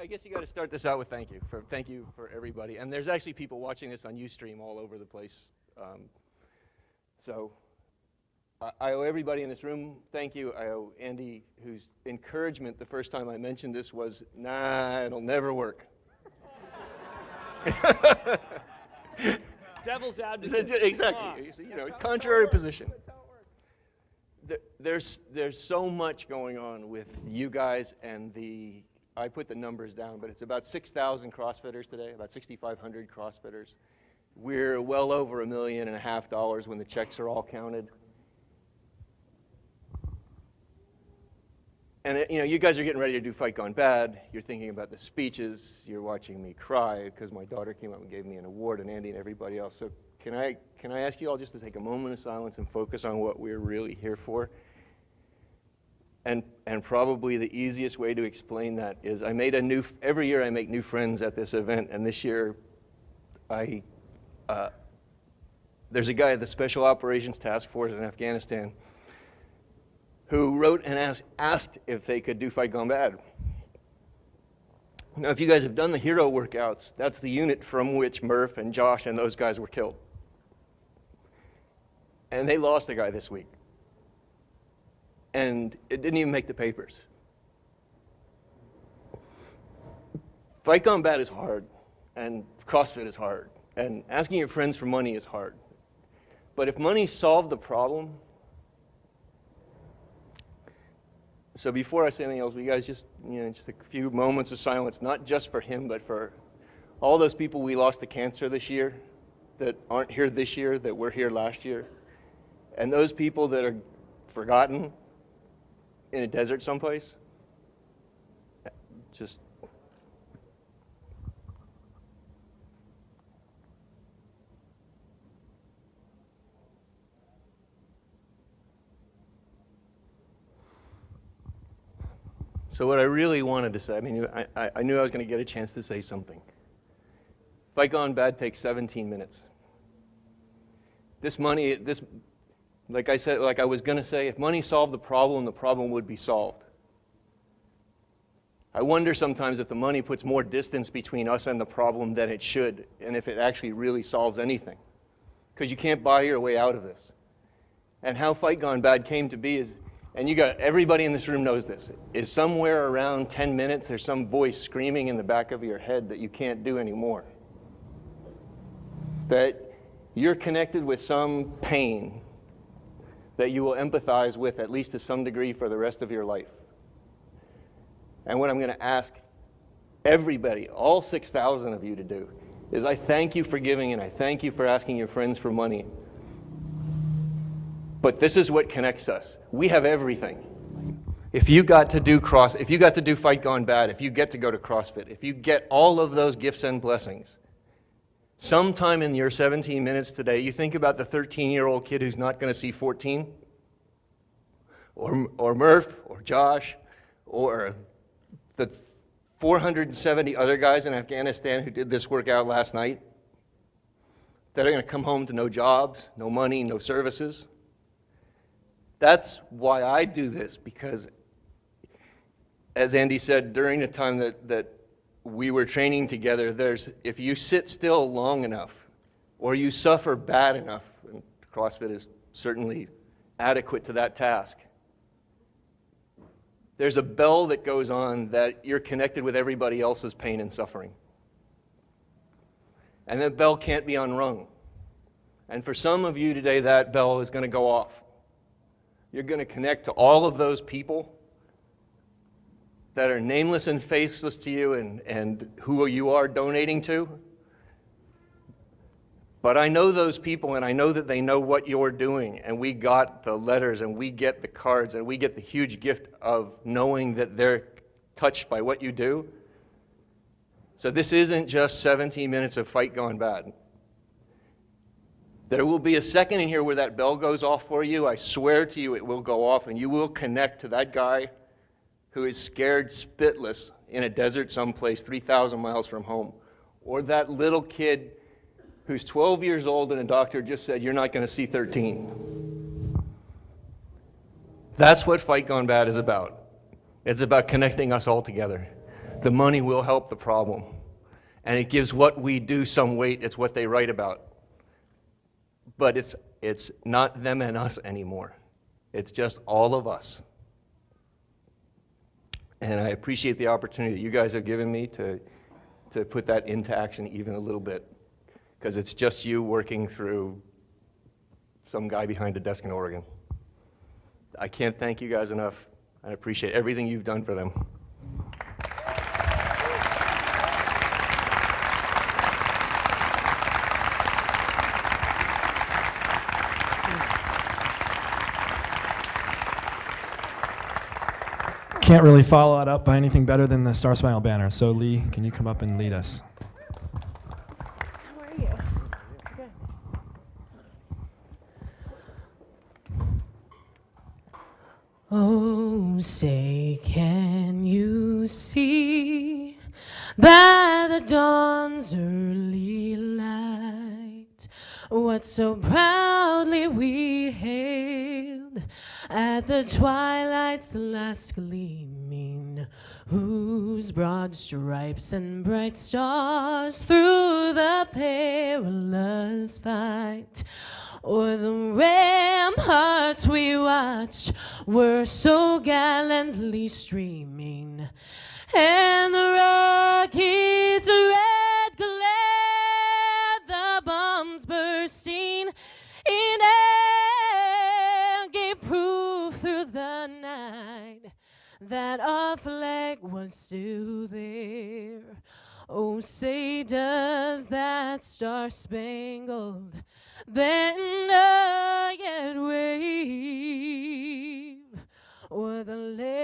I guess you got to start this out with thank you for everybody. And there's actually people watching this on Ustream all over the place. So I owe everybody in this room thank you. I owe Andy, whose encouragement the first time I mentioned this was, nah, it'll never work. Devil's advocate. Exactly. You know, contrary position. There's so much going on with you guys and I put the numbers down, but it's about 6,000 CrossFitters today, about 6,500 CrossFitters. We're well over $1.5 million when the checks are all counted. And you know, you guys are getting ready to do Fight Gone Bad. You're thinking about the speeches. You're watching me cry because my daughter came up and gave me an award, and Andy and everybody else. So can I ask you all just to take a moment of silence and focus on what we're really here for? And probably the easiest way to explain that is every year I make new friends at this event, and this year there's a guy at the Special Operations Task Force in Afghanistan who wrote and asked if they could do Fight Gone Bad. Now, if you guys have done the hero workouts, that's the unit from which Murph and Josh and those guys were killed. And they lost a guy this week. And it didn't even make the papers. Fight Gone Bad is hard, and CrossFit is hard, and asking your friends for money is hard. But if money solved the problem, so before I say anything else, will you guys just a few moments of silence, not just for him, but for all those people we lost to cancer this year, that aren't here this year, that were here last year, and those people that are forgotten in a desert someplace. Just so what I really wanted to say, I mean, I knew I was going to get a chance to say something. Fight Gone Bad takes 17 minutes. Like I said, like I was going to say, if money solved the problem would be solved. I wonder sometimes if the money puts more distance between us and the problem than it should, and if it actually really solves anything. Because you can't buy your way out of this. And how Fight Gone Bad came to be is, and everybody in this room knows this, is somewhere around 10 minutes, there's some voice screaming in the back of your head that you can't do anymore. That you're connected with some pain that you will empathize with, at least to some degree, for the rest of your life. And what I'm going to ask everybody, all 6,000 of you, to do is I thank you for giving and I thank you for asking your friends for money. But this is what connects us. We have everything. If you got to do Fight Gone Bad, if you get to go to CrossFit, if you get all of those gifts and blessings, sometime in your 17 minutes today, you think about the 13-year-old kid who's not going to see 14, or Murph, or Josh, or the 470 other guys in Afghanistan who did this workout last night that are going to come home to no jobs, no money, no services. That's why I do this, because as Andy said, during the time that we were training together, if you sit still long enough, or you suffer bad enough, and CrossFit is certainly adequate to that task, there's a bell that goes on that you're connected with everybody else's pain and suffering. And that bell can't be unrung. And for some of you today, that bell is going to go off. You're going to connect to all of those people that are nameless and faceless to you and who you are donating to. But I know those people, and I know that they know what you're doing, and we got the letters, and we get the cards, and we get the huge gift of knowing that they're touched by what you do. So this isn't just 17 minutes of Fight Gone Bad. There will be a second in here where that bell goes off for you. I swear to you it will go off, and you will connect to that guy who is scared spitless in a desert someplace 3,000 miles from home. Or that little kid who's 12 years old and a doctor just said, you're not going to see 13. That's what Fight Gone Bad is about. It's about connecting us all together. the money will help the problem. And it gives what we do some weight. It's what they write about. But it's not them and us anymore. It's just all of us. And I appreciate the opportunity that you guys have given me to put that into action even a little bit. Because it's just you working through some guy behind a desk in Oregon. I can't thank you guys enough. I appreciate everything you've done for them. Can't really follow that up by anything better than the Star Smile banner. So Lee, can you come up and lead us? How are you? Good. Oh, say, can you see by the dawn's early light what so proudly we hailed at the twilight's last gleaming, whose broad stripes and bright stars through the perilous fight o'er the ramparts we watch were so gallantly streaming, and the rocket's red glare, the bombs bursting in air, gave proof through the night that our flag was still there. Oh, say, does that star-spangled banner yet wave o'er the land?